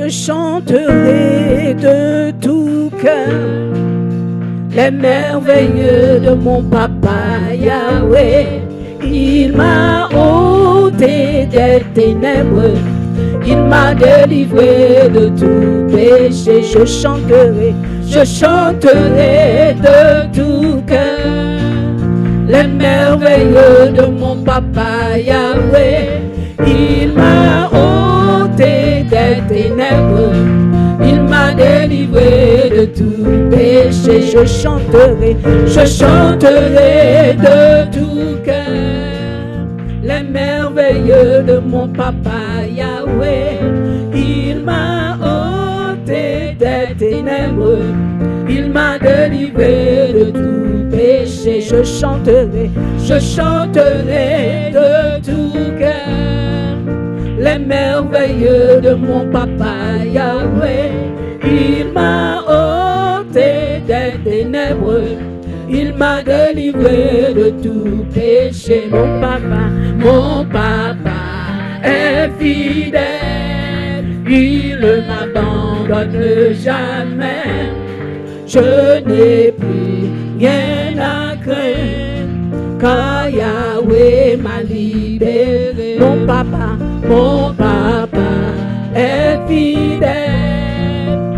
Je chanterai de tout cœur les merveilles de mon papa Yahweh. Il m'a ôté des ténèbres, il m'a délivré de tout péché. Je chanterai de tout cœur les merveilles de mon papa Yahweh. Il m'a ôté des ténèbres, il m'a délivré de tout péché. Je chanterai de tout cœur les merveilles de mon papa Yahweh. Il m'a ôté des ténèbres, il m'a délivré de tout péché. Je chanterai de tout cœur les merveilles de mon papa Yahweh. Il m'a ôté des ténèbres, il m'a délivré de tout péché. Mon papa est fidèle, il ne m'abandonne jamais. Je n'ai plus rien à craindre, car Yahweh m'a libéré. Mon papa est fidèle,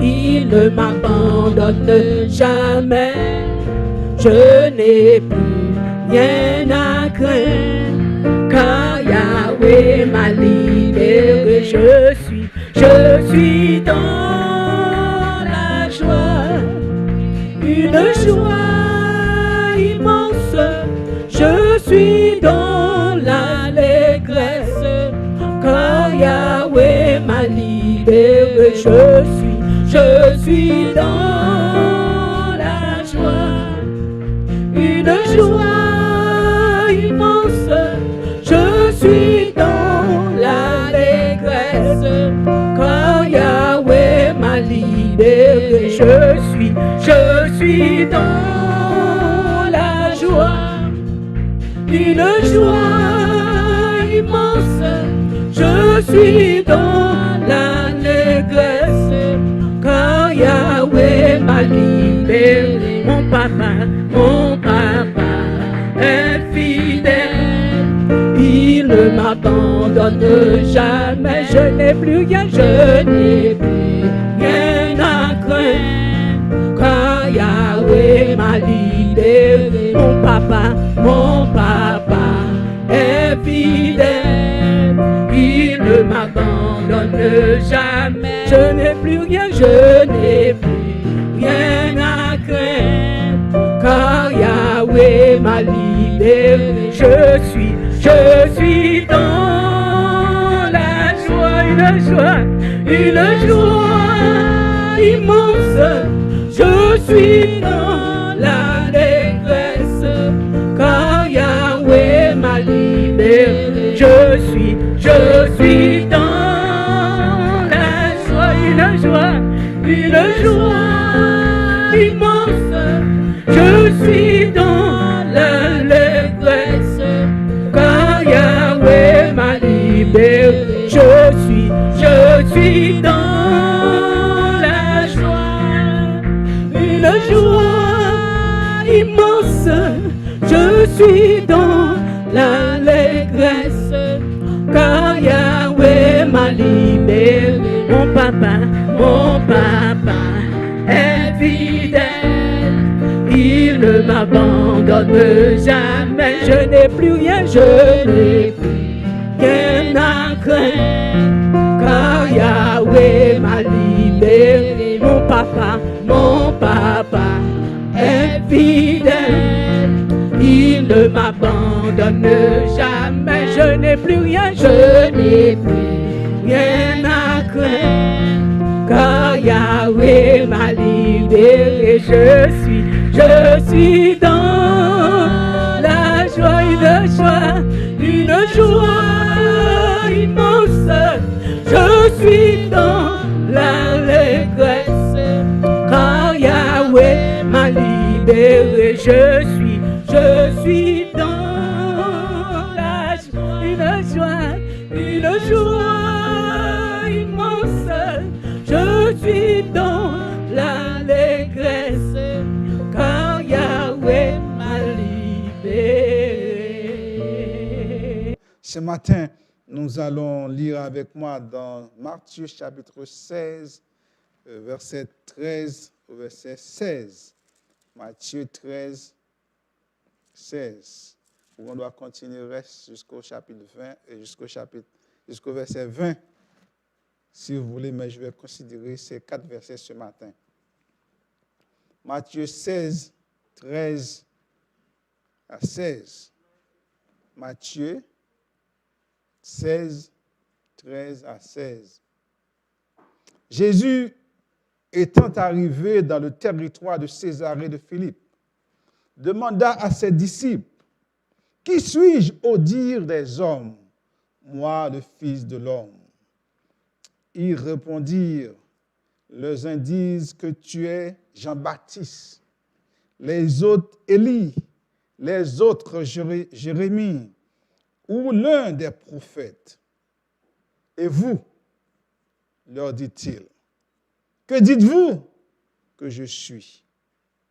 il ne m'abandonne jamais. Je n'ai plus rien à craindre, car Yahweh m'a libéré. Je suis dans la joie, une joie immense. Je suis dans l'allégresse, car Yahweh m'a libéré. Je suis dans la joie, une joie immense. Je suis dans l'allégresse, car Yahweh m'a libéré. Je suis dans la joie, une joie immense. Je suis dans l'allégresse, car Yahweh m'a libéré. Mon papa est fidèle, il ne m'abandonne jamais. Je n'ai plus rien à craindre, car Yahweh m'a libéré. Mon papa est fidèle, il ne m'abandonne jamais. Je n'ai plus rien à craindre, car Yahweh m'a libéré. Je suis dans la joie, une joie immense. Je suis dans l'allégresse, car Yahweh m'a libéré. Je suis dans la joie, une joie immense. Je suis dans l'allégresse, car Yahweh m'a libéré. Je suis dans la joie, une joie immense. Je suis dans l'allégresse, car Yahweh m'a libéré. Mon papa est fidèle, il ne m'abandonne jamais. Je n'ai plus rien à craindre, car Yahweh m'a libéré. Mon papa est fidèle, il ne m'abandonne jamais. Je n'ai plus rien à craindre, car Yahweh m'a libéré. Je suis dans la joie, une joie immense. Je suis dans l'allégresse, car Yahweh m'a libéré. Je suis dans la joie, une joie immense. suis dans l'allégresse, car Yahweh m'a libéré. Ce matin, nous allons lire avec moi dans Matthieu chapitre 16, verset 13 au verset 16. Matthieu 13, 16. On doit continuer jusqu'au chapitre 20 et jusqu'au verset 20, si vous voulez, mais je vais considérer ces 4 versets ce matin. Matthieu 16, 13 à 16. Matthieu 16, 13 à 16. Jésus étant arrivé dans le territoire de Césarée de Philippe, demanda à ses disciples, « Qui suis-je au dire des hommes, moi le Fils de l'homme ?» Ils répondirent, « Les uns disent que tu es Jean-Baptiste, les autres Élie, les autres Jérémie, ou l'un des prophètes. Et vous, leur dit-il, que dites-vous que je suis?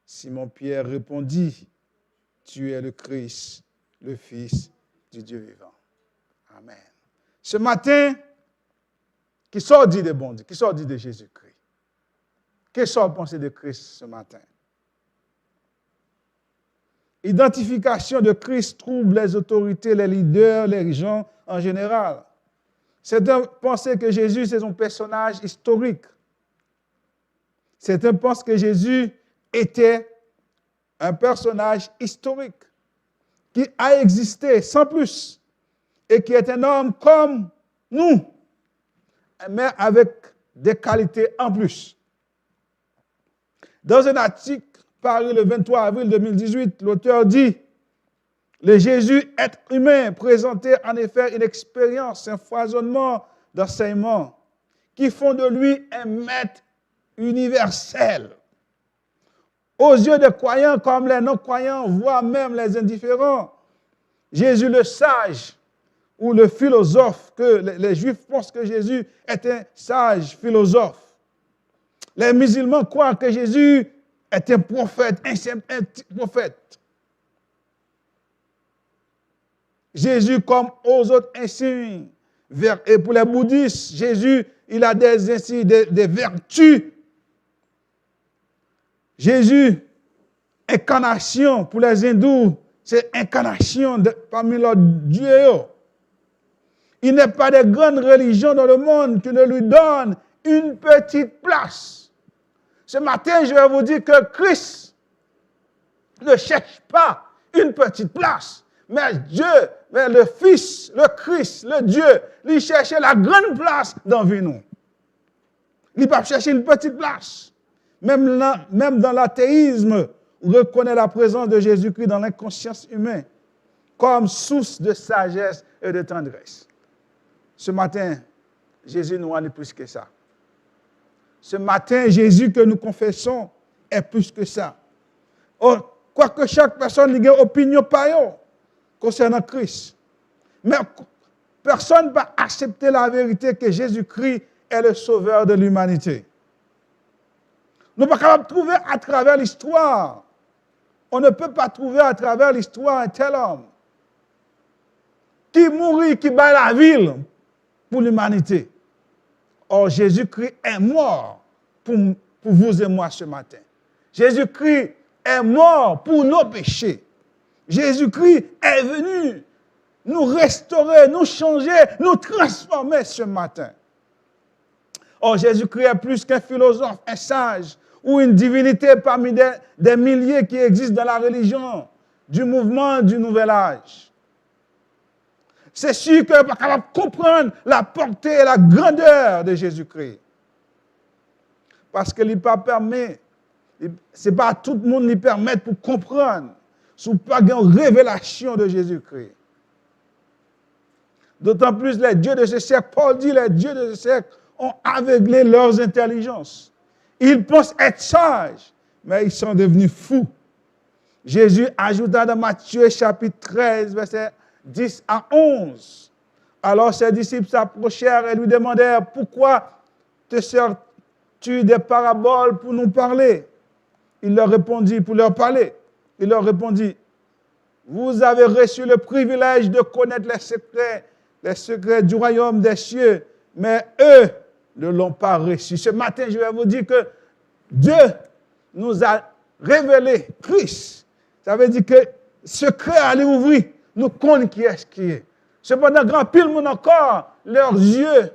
Simon-Pierre répondit, tu es le Christ, le Fils du Dieu vivant. Amen. Ce matin, qui sort dit de bon Dieu, qui sort dit de Jésus-Christ? Qu'est-ce qu'on pense de Christ ce matin? Identification de Christ trouble les autorités, les leaders, les gens en général. Certains pensaient que Jésus, c'est un personnage historique. Certains pensent que Jésus était un personnage historique qui a existé sans plus et qui est un homme comme nous, mais avec des qualités en plus. Dans un article paru le 23 avril 2018, l'auteur dit « Le Jésus, être humain, présentait en effet une expérience, un foisonnement d'enseignements qui font de lui un maître universel. Aux yeux des croyants comme les non-croyants, voire même les indifférents, Jésus le sage ou le philosophe, que les Juifs pensent que Jésus est un sage philosophe. Les musulmans croient que Jésus est un prophète, un prophète. Jésus, comme aux autres insignes, et pour les bouddhistes, Jésus, il a des insignes, des vertus. Jésus, incarnation, pour les hindous, c'est incarnation parmi leurs dieux. Il n'est pas de grande religion dans le monde qui ne lui donne une petite place. Ce matin, je vais vous dire que Christ ne cherche pas une petite place, mais Dieu, mais le Fils, le Christ, le Dieu, il cherchait la grande place dans vie nous. Il ne peut pas chercher une petite place. Même dans l'athéisme, on reconnaît la présence de Jésus-Christ dans l'inconscience humaine comme source de sagesse et de tendresse. Ce matin, Jésus nous en est plus que ça. Ce matin, Jésus que nous confessons est plus que ça. Quoique chaque personne ait une opinion pareille concernant Christ. Mais personne ne va accepter la vérité que Jésus-Christ est le sauveur de l'humanité. Nous ne sommes pas capables de trouver à travers l'histoire. On ne peut pas trouver à travers l'histoire un tel homme qui mourit, qui bat la ville pour l'humanité. Or, Jésus-Christ est mort pour vous et moi ce matin. Jésus-Christ est mort pour nos péchés. Jésus-Christ est venu nous restaurer, nous changer, nous transformer ce matin. Or, Jésus-Christ est plus qu'un philosophe, un sage ou une divinité parmi des milliers qui existent dans la religion du mouvement du Nouvel Âge. C'est sûr qu'on n'est pas capable de comprendre la portée et la grandeur de Jésus-Christ. Parce que ce n'est pas à tout le monde qui permet pour comprendre sous pas une révélation de Jésus-Christ. D'autant plus les dieux de ce siècle, Paul dit, les dieux de ce siècle ont aveuglé leurs intelligences. Ils pensent être sages, mais ils sont devenus fous. Jésus ajouta dans Matthieu chapitre 13, verset 10 à 11. Alors ses disciples s'approchèrent et lui demandèrent, pourquoi te tu des paraboles pour nous parler? Il leur répondit, pour leur parler, il leur répondit, vous avez reçu le privilège de connaître les secrets du royaume des cieux, mais eux ne l'ont pas reçu. Ce matin, je vais vous dire que Dieu nous a révélé Christ. Ça veut dire que secret à aller ouvrir, nous connaissons qui est ce qui est. Cependant, grand pile monde encore, leurs yeux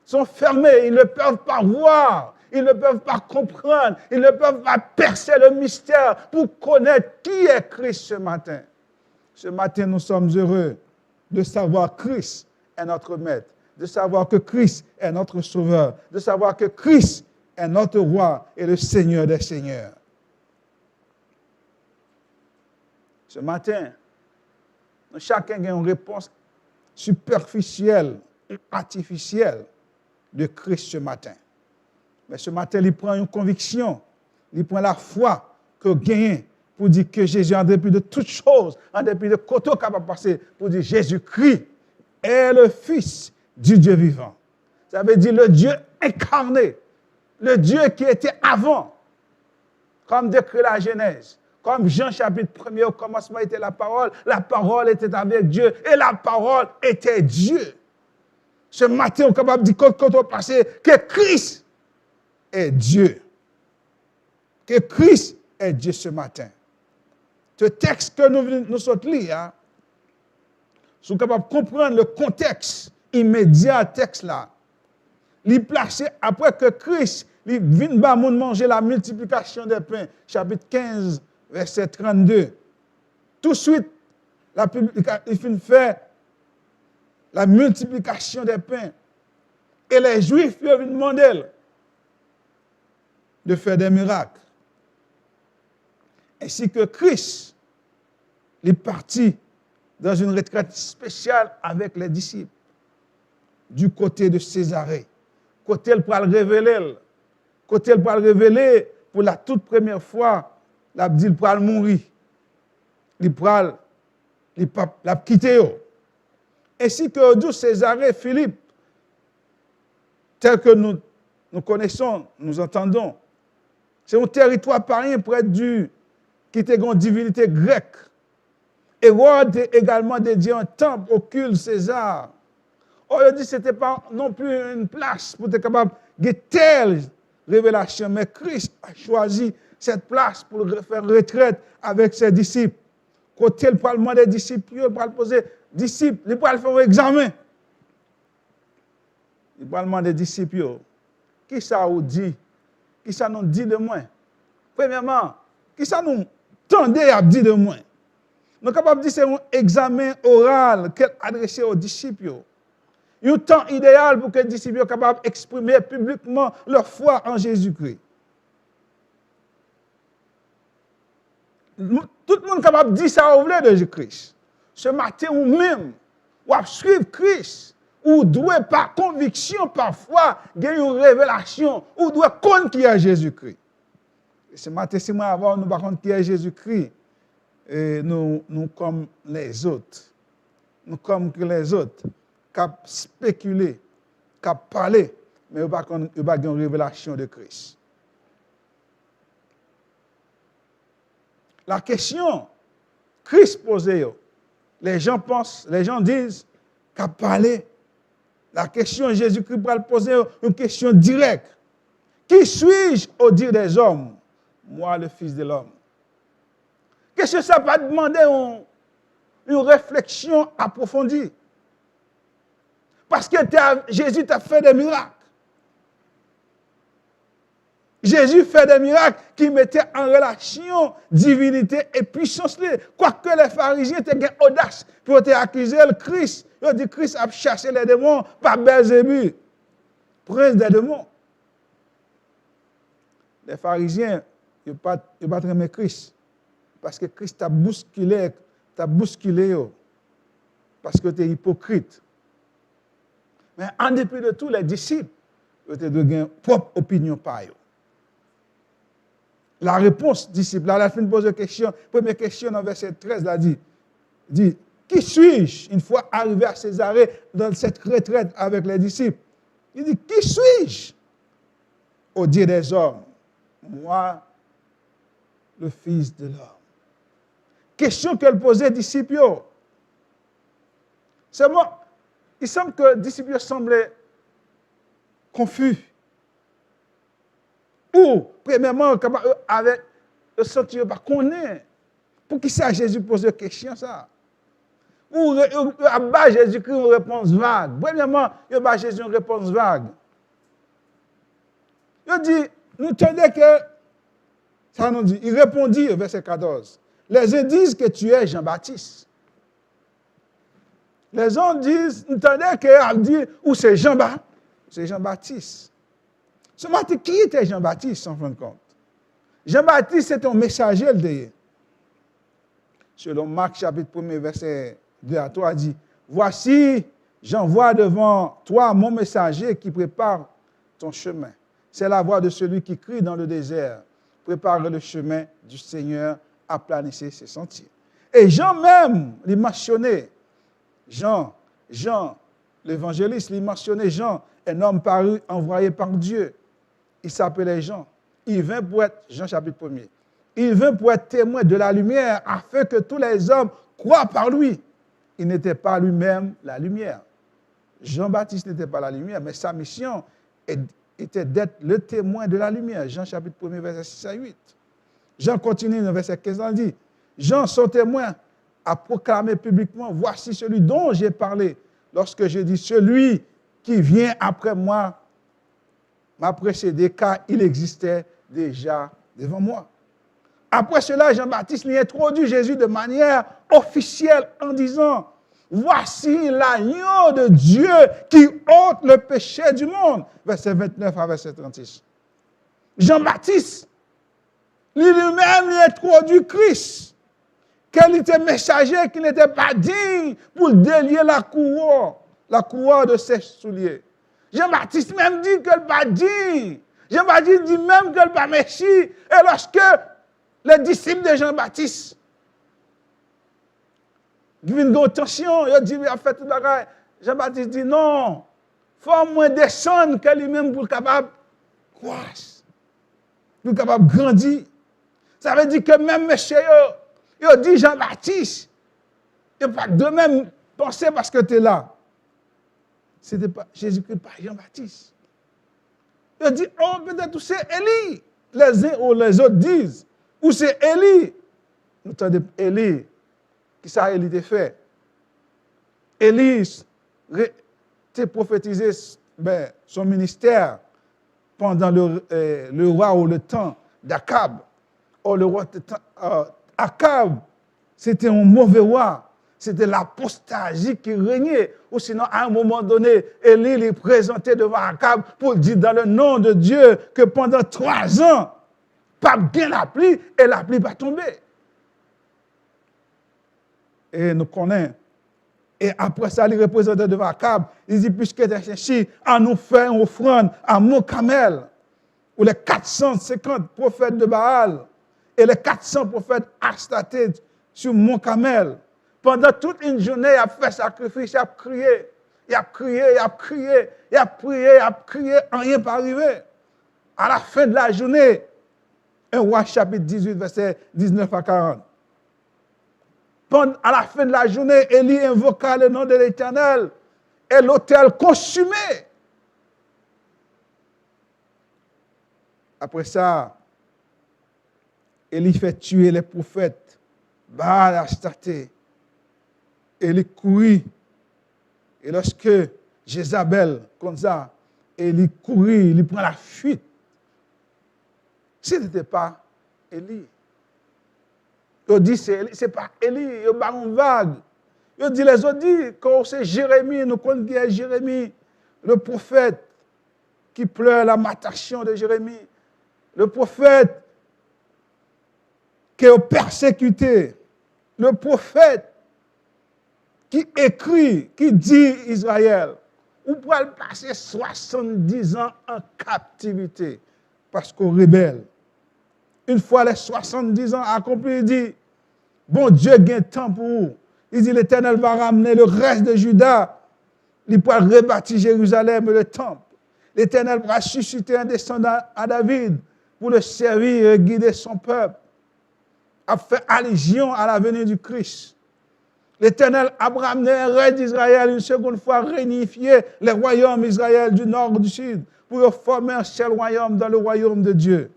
sont fermés, ils ne peuvent pas voir, ils ne peuvent pas comprendre, ils ne peuvent pas percer le mystère pour connaître qui est Christ ce matin. Ce matin, nous sommes heureux de savoir que Christ est notre maître, de savoir que Christ est notre sauveur, de savoir que Christ est notre roi et le Seigneur des seigneurs. Ce matin, chacun a une réponse superficielle et artificielle de Christ ce matin. Mais ce matin, il prend une conviction, il prend la foi que gagne pour dire que Jésus, en dépit de toutes choses, en dépit de côté capable de passer, pour dire Jésus-Christ est le Fils du Dieu vivant. Ça veut dire le Dieu incarné, le Dieu qui était avant, comme décrit la Genèse. Comme Jean chapitre 1er, au commencement était la parole était avec Dieu, et la parole était Dieu. Ce matin, on est capable de dire, quand on passe, que Christ est Dieu. Que Christ est Dieu ce matin. Ce texte que nous sommes lire, nous sommes capables de comprendre le contexte immédiat du texte là. Il est placé après que Christ vient manger la multiplication des pains, chapitre 15, verset 32. Tout de suite, il finit faire la multiplication des pains. Et les Juifs viennent demander de faire des miracles. Ainsi que Christ est parti dans une retraite spéciale avec les disciples du côté de Césarée. Côté il va le révéler. Côté il va le révéler pour la toute première fois, il dit il va mourir. Il va quitter. Ainsi que d'où Césarée, Philippe, tel que nous connaissons, nous entendons, c'est un territoire païen près du qui était une divinité grecque. Hérode également dédié un temple au culte César. On a dit que ce n'était pas non plus une place pour être capable de telle révélation, mais Christ a choisi cette place pour faire retraite avec ses disciples. Côté le parlement des disciples, il va poser disciples, il va faire un examen. Le parlement des disciples, qui ça vous dit? Qui ça nous dit de moi? Premièrement, qui ça nous tendait à dire de moi? Nous sommes capables de dire que c'est un examen oral qu'elle adressé aux disciples. Un temps idéal pour que les disciples soient capables d'exprimer publiquement leur foi en Jésus-Christ. Tout le monde est capable de dire ça au vrai de Jésus-Christ. Ce matin ou même, ou suivre Christ, ou doit par conviction parfois gagner une révélation, ou doit connaître qui est Jésus-Christ. Ce matin, si moi avant nous ne connaissons qui est Jésus-Christ, nous comme les autres. Nous comme les autres, qui spéculer, qui parler, mais nous ne pas une révélation de Christ. La question, Christ posait, les gens disent qu'à parler. La question, Jésus-Christ va poser une question directe. Qui suis-je au dire des hommes? Moi, le Fils de l'homme. Qu'est-ce que ça va demander une réflexion approfondie? Parce que Jésus t'a fait des miracles. Jésus fait des miracles qui mettaient en relation divinité et puissance. Quoique les pharisiens étaient audace pour accuser le Christ. Ils ont dit que Christ a chassé les démons par Belzébuth, prince des démons. Les pharisiens, ils n'ont pas aimé Christ. Parce que Christ t'a bousculé. Parce que tu es hypocrite. Mais en dépit de tout, les disciples, ils ont une propre opinion par eux. La réponse, disciple, à la fin de poser une question, première question dans verset 13, là, dit, qui suis-je? Une fois arrivé à Césarée, dans cette retraite avec les disciples, il dit, qui suis-je? au dire des hommes, moi, le Fils de l'homme. Question qu'elle posait aux disciples. Seulement, il semble que les disciples semblaient confus. Ou, premièrement, avec le sentiment qu'on est. Pour qui ça Jésus pose la question, ça? Ou, à bas Jésus-Christ une réponse vague. Premièrement, il y a Jésus une réponse vague. Il dit, nous tenons que, ça nous dit, il répondit au verset 14. Les uns disent que tu es Jean-Baptiste. Les uns disent, nous tenons que, dit, ou c'est Jean-Baptiste. C'est Jean-Baptiste. Ce matin, qui était Jean-Baptiste, en fin de compte? Jean-Baptiste, c'est un messager, le Dieu. Selon Marc, chapitre 1, verset 2 à 3, dit, voici, j'envoie devant toi mon messager qui prépare ton chemin. C'est la voix de celui qui crie dans le désert. Prépare le chemin du Seigneur, aplanissez ses sentiers. Et Jean même, il mentionnait, Jean, l'évangéliste, il mentionnait Jean, un homme paru, envoyé par Dieu. Il s'appelait Jean. Il vint pour être, Jean chapitre 1er, il vint pour être témoin de la lumière, afin que tous les hommes croient par lui. Il n'était pas lui-même la lumière. Jean-Baptiste n'était pas la lumière, mais sa mission était d'être le témoin de la lumière. Jean chapitre 1er, verset 6 à 8. Jean continue dans verset 15, il dit, Jean, son témoin, a proclamé publiquement, voici celui dont j'ai parlé, lorsque j'ai dit, celui qui vient après moi m'a précédé, car il existait déjà devant moi. Après cela, Jean-Baptiste lui introduit Jésus de manière officielle en disant, voici l'agneau de Dieu qui ôte le péché du monde. Verset 29 à verset 36. Jean-Baptiste, lui-même lui introduit Christ, qu'il était messager, qu'il n'était pas digne pour délier la courroie de ses souliers. Jean-Baptiste même dit qu'elle n'est pas digne. Jean-Baptiste dit même qu'elle n'est pas Messie. Et lorsque les disciples de Jean-Baptiste viennent en tension, ils disent, il a fait tout le bagage. Jean-Baptiste dit, non, il faut moins descendre que lui-même pour capable croître, pour capable grandir. Ça veut dire que même monsieur, il dit Jean-Baptiste, il n'a pas de même pensée parce que tu es là. C'était pas Jésus-Christ, pas Jean-Baptiste. Il dit, oh, peut-être c'est Élie. Les uns ou les autres disent, ou c'est Élie. Nous entendons Élie. Qui ça Élie t'a fait? Élie t'a prophétisé son ministère pendant le roi ou le temps d'Akab. Or, le roi Akab, c'était un mauvais roi. C'était l'apostasie qui régnait. Ou sinon, à un moment donné, Élie les présentait devant Akab pour dire dans le nom de Dieu que pendant 3 ans, pas bien la pluie et la pluie va tomber. Et nous connaissons. Et après ça, il représentait devant Akab. Il dit, puisque tu es cherché à nous faire une offrande à mon camel, où les 450 prophètes de Baal et les 400 prophètes Astarté sur mon camel. Pendant toute une journée, il a fait sacrifice, il a crié, il a crié, il a crié, il a prié, il a crié, rien n'est pas arrivé. À la fin de la journée, 1 Roi chapitre 18, verset 19 à 40. À la fin de la journée, Élie invoqua le nom de l'Éternel et l'autel consumé. Après ça, Élie fait tuer les prophètes, Baal, Astarté. Élie courit. Et lorsque Jézabel, comme ça, Élie courit, il prend la fuite. Ce n'était pas Élie. Il dit, c'est pas Élie, il y a une vague. Il dit, les autres disent que c'est Jérémie, nous connaissons qui est Jérémie, le prophète qui pleure la lamentation de Jérémie, le prophète qui est persécuté, le prophète qui écrit, qui dit Israël, ou pour passer 70 ans en captivité parce qu'on rebelle. Une fois les 70 ans accomplis, il dit, bon Dieu gagne temps pour vous. Il dit, l'Éternel va ramener le reste de Juda. Il pourra rebâtir Jérusalem et le temple. L'Éternel va susciter un descendant à David pour le servir et guider son peuple, a fait allusion à la venue du Christ. L'Éternel a ramené un roi d'Israël une seconde fois, réunifié les royaumes d'Israël du nord du sud pour former un seul royaume dans le royaume de Dieu.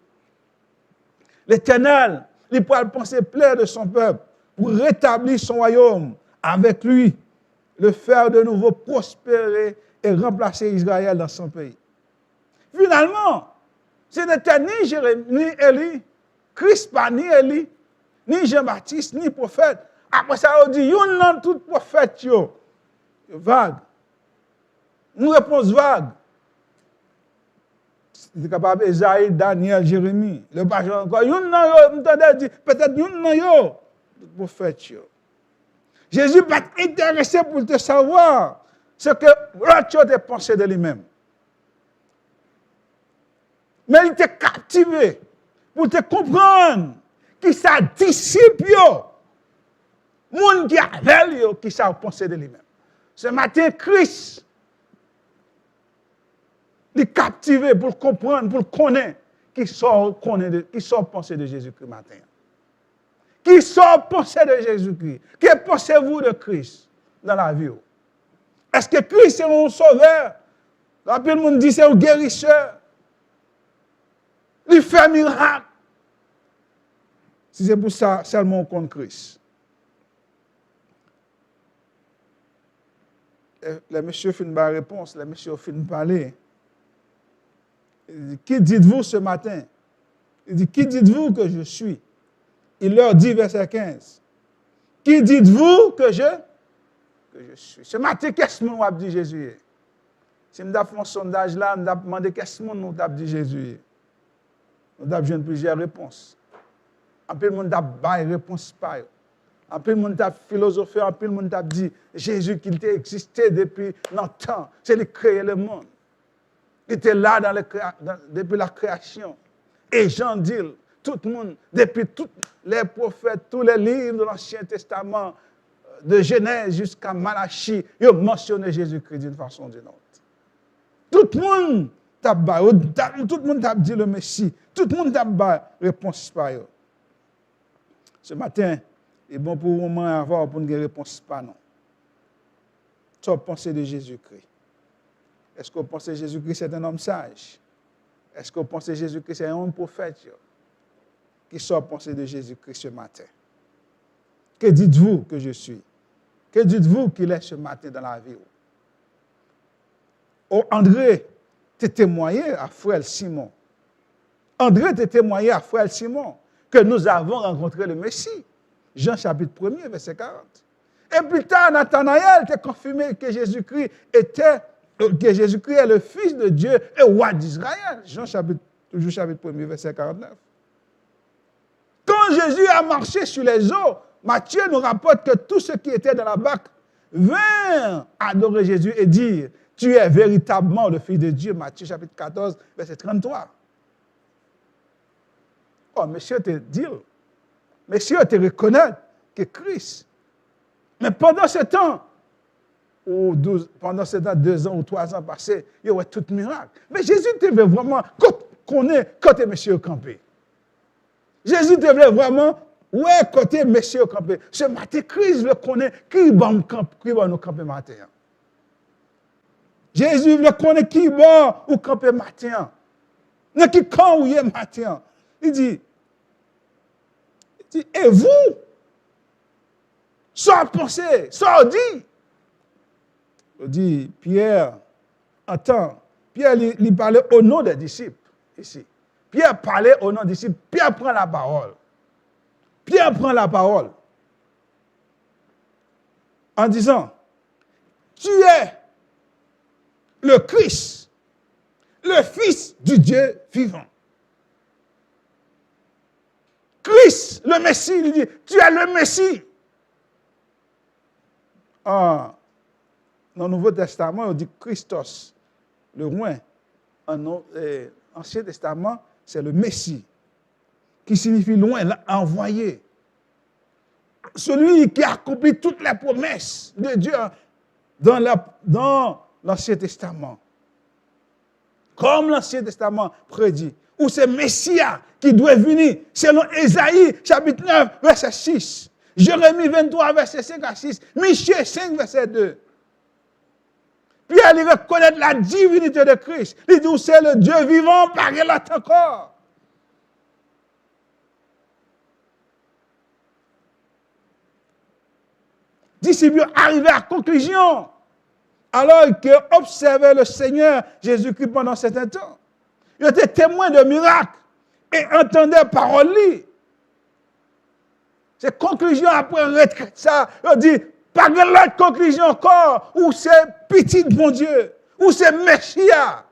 L'Éternel, il pourra penser plein de son peuple pour rétablir son royaume avec lui, le faire de nouveau prospérer et remplacer Israël dans son pays. Finalement, ce n'était ni Jérémie, ni Élie, Christ pas ni Élie, ni Jean-Baptiste, ni prophète. Après ça, on dit, yon nan tout prophète yo. Vague. Une réponse vague. C'est capable Esaïe, Daniel, Jérémie. Le pasteur encore, yon nan yo, m'entendez dit, peut-être yon nan yo, tout prophète yo. Jésus n'est pas intéressé pour te savoir ce que l'autre a pensé de lui-même. Mais il était captivé pour te comprendre qui sa disciple yo. Moun qui avec lui, qui ça pensé de lui-même. Ce matin, Christ, il est captivé pour comprendre, pour connaître, qui sort penser de Jésus-Christ matin. Qui sort penser de Jésus-Christ? Que pensez-vous de Christ dans la vie? Est-ce que Christ est mon sauveur? La le monde dit c'est un guérisseur. Il fait miracle. Si c'est pour ça, seulement on compte Christ. Les messieurs finissent par réponse, les messieurs finissent par parler. Il dit, qui dites-vous ce matin? Il dit, qui dites-vous que je suis? Il leur dit, verset 15, qui dites-vous que je suis? Ce matin, qu'est-ce que nous avons dit Jésus? Si nous avons fait un sondage là, nous avons demandé qu'est-ce que nous avons dit Jésus? Nous avons besoin de plusieurs réponses. En plus, nous avons des réponses par eux. En plus, nous avons philosophé, en plus, nous avons dit Jésus qui était existé depuis longtemps. C'est lui qui a créé le monde. Il était là depuis la création. Et Jean dit, tout le monde, depuis tous les prophètes, tous les livres de l'Ancien Testament, de Genèse jusqu'à Malachie, ils ont mentionné Jésus-Christ d'une façon ou d'une autre. Tout le monde t'a dit le Messie. Tout le monde t'a dit réponse par eux. Ce matin, il est bon pour un moment avoir pour une réponse pas non. Tu as pensé de Jésus-Christ. Est-ce que vous pensez que Jésus-Christ c'est un homme sage? Est-ce que vous pensez que Jésus-Christ c'est un homme prophète? Qui sont pensés de Jésus-Christ ce matin? Que dites-vous que je suis? Que dites-vous qu'il est ce matin dans la vie? Oh, André t'a témoigné à frère Simon. André t'a témoigné à frère Simon que nous avons rencontré le Messie. Jean chapitre 1er, verset 40. Et plus tard, Nathanaël t'a confirmé que Jésus-Christ est le Fils de Dieu et roi d'Israël. Jean chapitre 1er, verset 49. Quand Jésus a marché sur les eaux, Matthieu nous rapporte que tous ceux qui étaient dans la barque vinrent adorer Jésus et dire, tu es véritablement le Fils de Dieu. Matthieu chapitre 14, verset 33. Oh, monsieur te dit, monsieur te reconnaît que Christ. Mais pendant ce temps, pendant ces 2 ans ou 3 ans passés, il y aurait tout miracle. Mais Jésus te veut vraiment connaître côté monsieur campé. Jésus te veut vraiment, côté monsieur campé. Ce matin, Christ le connaît, qui va nous camper matin. Jésus le connaît, qui va nous camper matin. Mais qui quand ou matin. Il dit, et vous, sans penser, sans dire. Il dit, Pierre, attends, Pierre, il parlait au nom des disciples, ici. Pierre parlait au nom des disciples, Pierre prend la parole. Pierre prend la parole en disant, tu es le Christ, le Fils du Dieu vivant. Christ, le Messie, il dit, tu es le Messie. Dans le Nouveau Testament, on dit Christos, le roi. En Ancien Testament, c'est le Messie, qui signifie loin, envoyé. Celui qui accomplit toutes les promesses de Dieu dans l'Ancien Testament. comme l'Ancien Testament prédit. Ou c'est Messia qui doit venir, selon Ésaïe, chapitre 9, verset 6. Jérémie 23, verset 5 à 6. Michée 5, verset 2. Pierre, il reconnaît la divinité de Christ. Il dit, c'est le Dieu vivant, par l'autre encore. Disciples arrivaient à la conclusion, alors qu'ils observaient le Seigneur Jésus-Christ pendant un certain temps. Ils étaient témoins de miracles et entendaient parole. Ces conclusions après retraite, ça, ils disent, pas de l'autre conclusion encore, ou c'est petit bon Dieu, ou c'est Messia,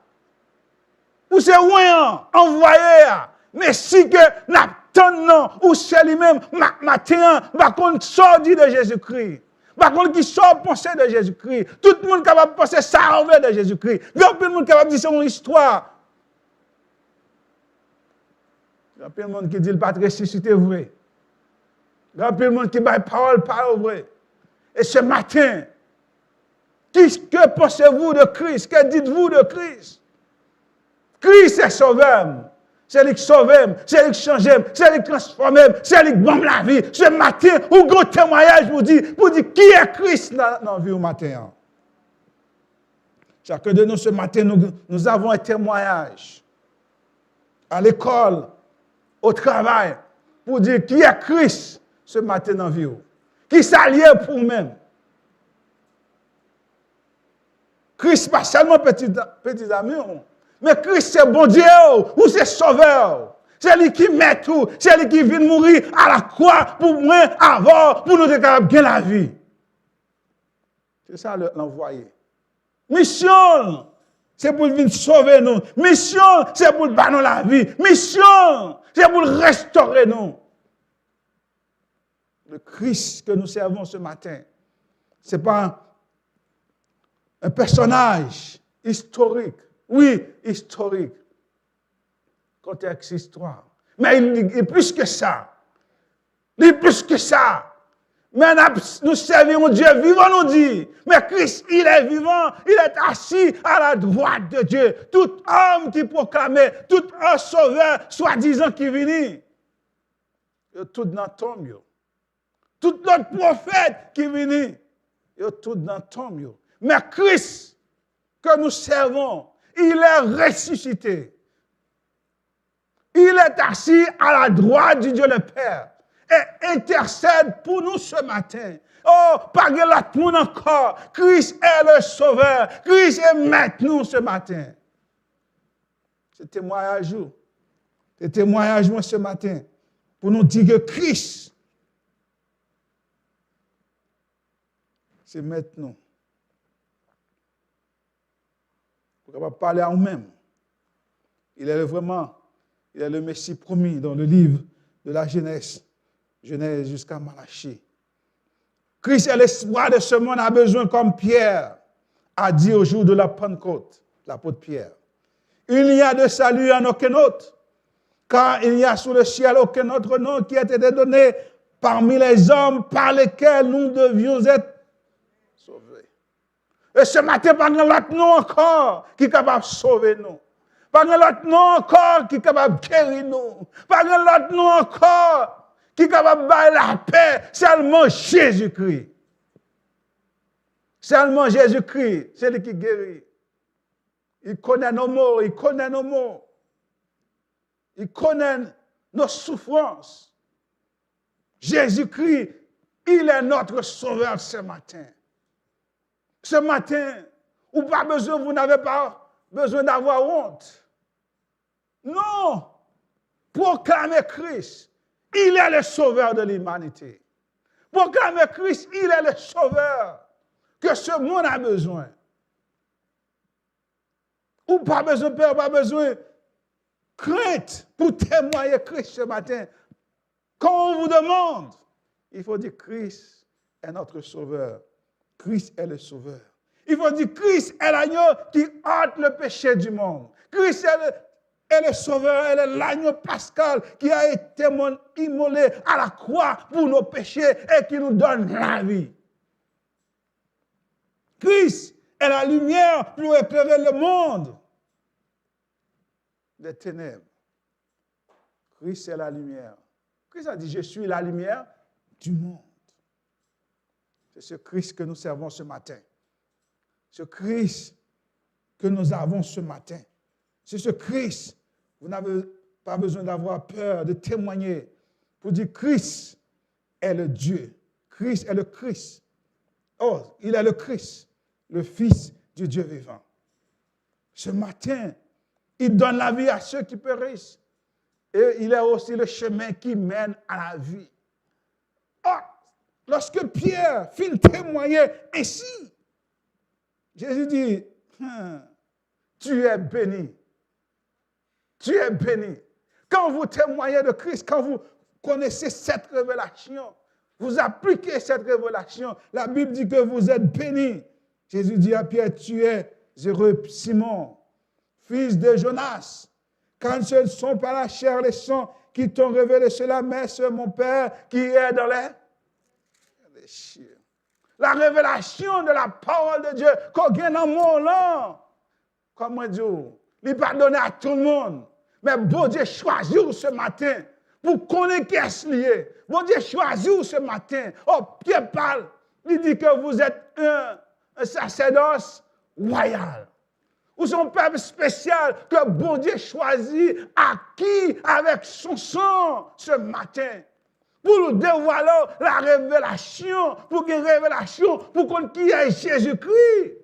ou c'est Ouéan, envoyé, mais si que n'attendons, ou c'est lui-même, matin, va qu'on sorti de Jésus-Christ. Par contre, qui sort penser de Jésus-Christ. Tout le monde est capable de penser ça en de Jésus-Christ. Tout le monde est capable de dire son histoire. Il y a plein de monde qui dit qu'il pas ressuscité vrai. Il y a plein de monde qui dit parole vrai. Et ce matin, que pensez-vous de Christ? Que dites-vous de Christ? Christ est sauveur. C'est lui qui sauve, c'est lui qui change, c'est lui qui transforme, c'est lui qui bombe la vie. Ce matin, ou gros témoignage pour dire qui est Christ dans la vie au matin. Chacun de nous, ce matin, nous avons un témoignage à l'école, au travail, pour dire qui est Christ ce matin dans la vie. Qui s'allie pour nous-mêmes. Christ, pas seulement petits amis, mais Christ, c'est bon Dieu, ou c'est sauveur. C'est lui qui met tout, c'est lui qui vient mourir à la croix pour moi, avant, pour nous être capables de gagner la vie. C'est ça l'envoyé. Mission, c'est pour venir sauver nous. Mission, c'est pour nous la vie. Mission, c'est pour restaurer nous. Le Christ que nous servons ce matin, ce n'est pas un personnage historique. Oui, historique. Contexte histoire. Mais il est plus que ça. Il est plus que ça. Mais nous servons Dieu vivant, nous dit. Mais Christ, il est vivant. Il est assis à la droite de Dieu. Tout homme qui proclamait, tout un sauveur, soi-disant qui vient. Tout dans tombe. Tout notre prophète qui vient. Tout dans tombe. Mais Christ, que nous servons, il est ressuscité. Il est assis à la droite du Dieu le Père et intercède pour nous ce matin. Oh, pas de l'autre monde encore. Christ est le Sauveur. Christ est maître nous ce matin. C'est témoignage. C'est témoignage moi ce matin pour nous dire que Christ, c'est maître nous. On va parler à nous-mêmes. Il est le Messie promis dans le livre de la Genèse jusqu'à Malachie. Christ est l'espoir de ce monde a besoin, comme Pierre a dit au jour de la Pentecôte, l'apôtre Pierre. Il n'y a de salut en aucun autre, car il n'y a sous le ciel aucun autre nom qui a été donné parmi les hommes par lesquels nous devions être sauvés. Et ce matin, pas de l'autre nom encore qui est capable de sauver nous. Pas de l'autre nom encore qui est capable de guérir nous. Pas de l'autre nom encore qui est capable de faire la paix. Seulement Jésus-Christ. Seulement Jésus-Christ, c'est lui qui guérit. Il connaît nos maux, il connaît nos maux. Il connaît nos souffrances. Jésus-Christ, il est notre sauveur ce matin. Ce matin, vous n'avez pas besoin d'avoir honte. Non. Proclamez Christ. Il est le sauveur de l'humanité. Proclamez Christ. Il est le sauveur que ce monde a besoin. Ou pas besoin de peur, pas besoin de crainte pour témoigner Christ ce matin. Quand on vous demande, il faut dire Christ est notre sauveur. Christ est le sauveur. Il faut dire Christ est l'agneau qui ôte le péché du monde. Christ est le sauveur, elle est l'agneau pascal qui a été immolé à la croix pour nos péchés et qui nous donne la vie. Christ est la lumière pour éclairer le monde. des ténèbres. Christ est la lumière. Christ a dit, je suis la lumière du monde. C'est ce Christ que nous servons ce matin. Ce Christ que nous avons ce matin. C'est ce Christ. Vous n'avez pas besoin d'avoir peur de témoigner pour dire Christ est le Dieu. Christ est le Christ. Oh, il est le Christ, le Fils du Dieu vivant. Ce matin, il donne la vie à ceux qui périssent. Et il est aussi le chemin qui mène à la vie. Oh, lorsque Pierre fit témoigner ainsi, Jésus dit, tu es béni. Tu es béni. Quand vous témoignez de Christ, quand vous connaissez cette révélation, vous appliquez cette révélation, la Bible dit que vous êtes béni. Jésus dit à Pierre, tu es heureux, Simon, fils de Jonas, quand ce ne sont pas la chair et le sang qui t'ont révélé cela, mais c'est mon Père qui est dans les cieux. La révélation de la parole de Dieu, qu'on gagne dans mon nom, comment dire, il n'est pas donné à tout le monde. Mais bon Dieu choisit ce matin pour connaître qui est lié. Bon Dieu choisit ce matin. Oh, Pierre parle. Il dit que vous êtes un sacerdoce royal. Ou son peuple spécial que bon Dieu choisit acquis avec son sang ce matin. Pour nous dévoiler la révélation, pour qu'il y ait une révélation, pour qu'on qui est Jésus-Christ.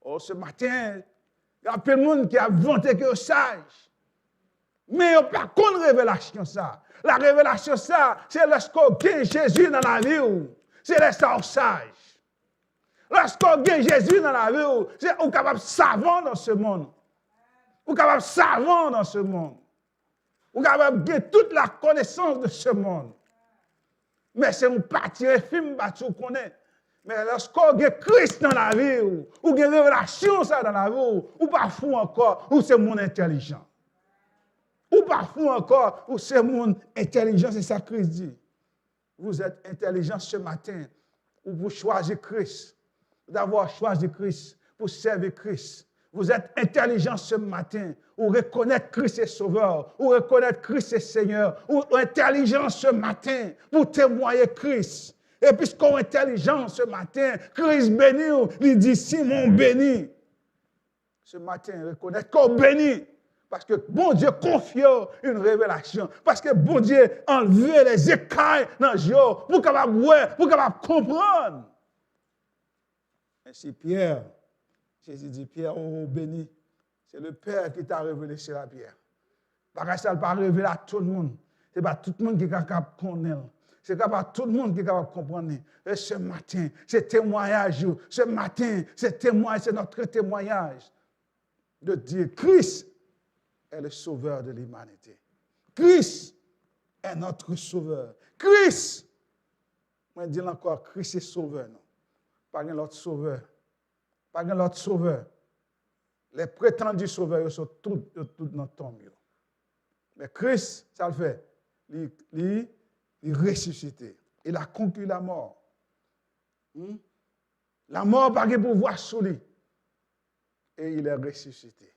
Oh, ce matin, il y a plein de monde qui a vanté que sage. Mais il n'y a pas qu'une révélation ça. La révélation ça, c'est lorsqu'on gagne Jésus dans la vie. C'est lorsqu'on sage. Lorsqu'on gagne Jésus dans la vie, c'est on est capable de savant dans ce monde. On est capable de savant dans ce monde. On est capable de gagner toute la connaissance de ce monde. Mais c'est un parti film qu'on connaît. Mais lorsqu'on gagne Christ dans la vie, ou gagne révélation ça dans la vie, ou pas fou encore, ou c'est mon intelligent. Ou pas fou encore, ou c'est mon intelligent, c'est ça que Christ dit. Vous êtes intelligent ce matin, ou vous choisissez Christ. D'avoir choisi Christ pour servir Christ. Vous êtes intelligent ce matin, ou reconnaître Christ est sauveur, ou reconnaître Christ est Seigneur, ou intelligent ce matin pour témoigner Christ. Et puisqu'on est intelligent ce matin, Christ béni, il dit Simon béni. Ce matin, reconnaître qu'on béni. Parce que bon Dieu confie une révélation. Parce que bon Dieu enlève les écailles dans le jour pour capable voir, pour capable comprendre. Ainsi Pierre, Jésus dit Pierre, oh béni, c'est le Père qui t'a révélé sur la pierre. Parce que ça ne pas révéler à tout le monde. Ce n'est pas tout le monde qui est capable de connaître. Ce n'est pas tout le monde qui est capable de comprendre. Et ce matin, c'est témoignage. Ce matin, c'est notre témoignage de dire Christ est le sauveur de l'humanité. Christ est notre sauveur. Christ, moi je dis encore, Christ est sauveur. Non? Pas l'autre sauveur. Pas l'autre sauveur. Les prétendus sauveurs ils sont tous dans le tombe. Mais Christ, ça le fait. Il ressuscité. Il a conquis la mort. La mort n'a pas de pouvoir sur lui. Et il est ressuscité.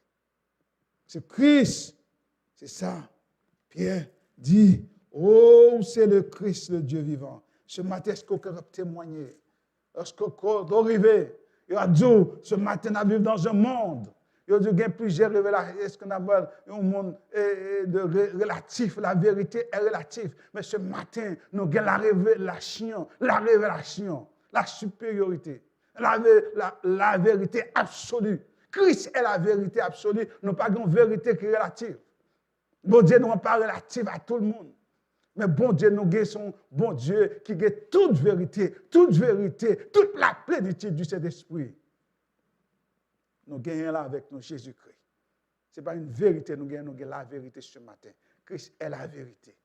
C'est Christ. C'est ça. Pierre dit, oh, c'est le Christ, le Dieu vivant. Ce matin, est-ce qu'on peut témoigner? Lorsqu'on est arrivé, il a dit, ce matin, on vit dans un monde. Il a dit, il y a plusieurs révélations. Est-ce qu'on appelle un monde de relatif? La vérité est relative. Mais ce matin, nous avons la révélation, la supériorité, la vérité absolue. Christ est la vérité absolue. Nous n'avons pas une vérité qui est relative. Bon Dieu n'est pas relatif à tout le monde. Mais bon Dieu, nous avons son bon Dieu qui a toute vérité, toute la plénitude du Saint-Esprit. Nous gagnons là avec nous Jésus-Christ. Ce n'est pas une vérité, nous gagnons la vérité ce matin. Christ est la vérité.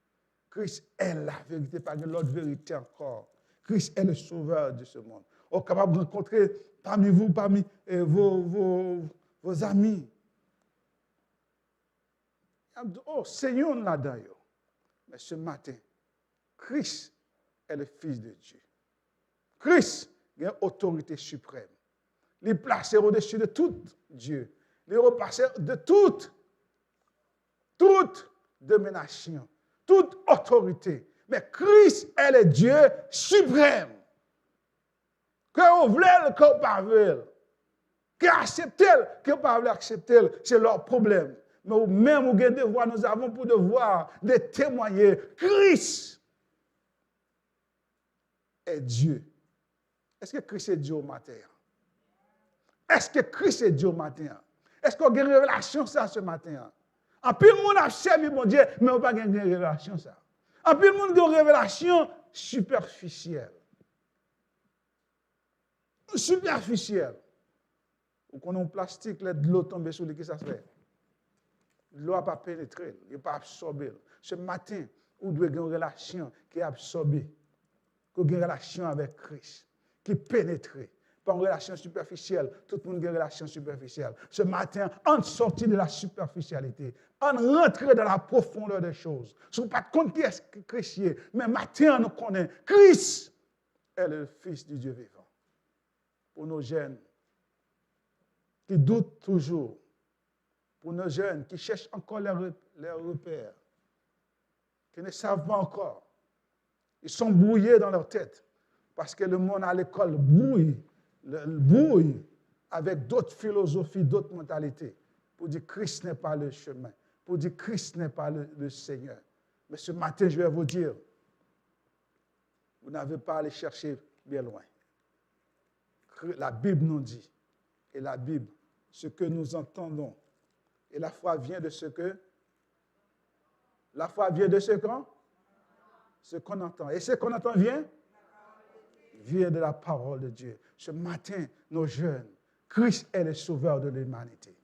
Christ est la vérité, pas de l'autre vérité encore. Christ est le sauveur de ce monde. On est capable de rencontrer parmi vous, parmi vos amis. Oh, Seigneur là-dedans. Mais ce matin, Christ est le Fils de Dieu. Christ a une autorité suprême. Il est placé au-dessus de tout Dieu. Il est repassé de toute toute domination, toute autorité. Mais Christ est le Dieu suprême. Que vous voulez, que vous ne pouvez pas. Que accepter, que vous ne pouvez pas accepter, c'est leur problème. Mais même vous avez devoir, nous avons pour devoir de témoigner. Christ est Dieu. Est-ce que Christ est Dieu au matin? Est-ce que Christ est Dieu au matin? Est-ce qu'on a une révélation ça ce matin? En plus, le monde a servi mon Dieu, mais on n'a pas une révélation ça. En plus, le monde a une révélation superficielle. Superficielle. Ou qu'on a un plastique, de l'eau tombe sur lui, qu'est-ce que ça se fait? L'eau n'a pas pénétré, il n'a pas absorbé. Ce matin, vous devez avoir une relation qui est absorbée, qui a une relation avec Christ, qui est pénétrée. Pas une relation superficielle. Tout le monde a une relation superficielle. Ce matin, on sortit de la superficialité. On rentre dans la profondeur des choses. Ce n'est pas de compte qui est Christ, mais matin, on connaît Christ est le Fils du Dieu vivant. Pour nos jeunes qui doutent toujours, pour nos jeunes qui cherchent encore leurs repères, qui ne savent pas encore, ils sont brouillés dans leur tête parce que le monde à l'école brouille avec d'autres philosophies, d'autres mentalités, pour dire que Christ n'est pas le chemin, pour dire que Christ n'est pas le Seigneur. Mais ce matin, je vais vous dire, vous n'avez pas à aller chercher bien loin. La Bible nous dit, et la Bible, ce que nous entendons, et la foi vient de ce que? La foi vient de ce qu'on entend. Et ce qu'on entend vient de la parole de Dieu. Ce matin, nos jeunes, Christ est le sauveur de l'humanité.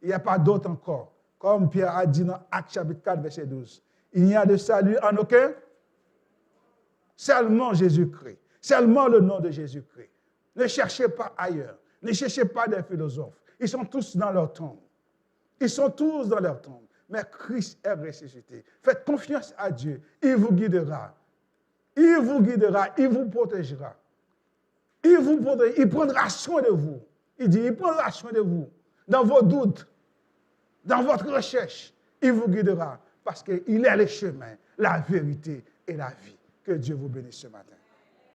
Il n'y a pas d'autre encore. Comme Pierre a dit dans Actes chapitre 4, verset 12. Il n'y a de salut en aucun. Seulement Jésus-Christ. Seulement le nom de Jésus-Christ. Ne cherchez pas ailleurs. Ne cherchez pas des philosophes. Ils sont tous dans leur tombe. Ils sont tous dans leur tombe. Mais Christ est ressuscité. Faites confiance à Dieu. Il vous guidera. Il vous guidera. Il vous protégera. Il prendra soin de vous. Il dit, il prendra soin de vous. Dans vos doutes, dans votre recherche, il vous guidera. Parce qu'il est le chemin, la vérité et la vie. Que Dieu vous bénisse ce matin.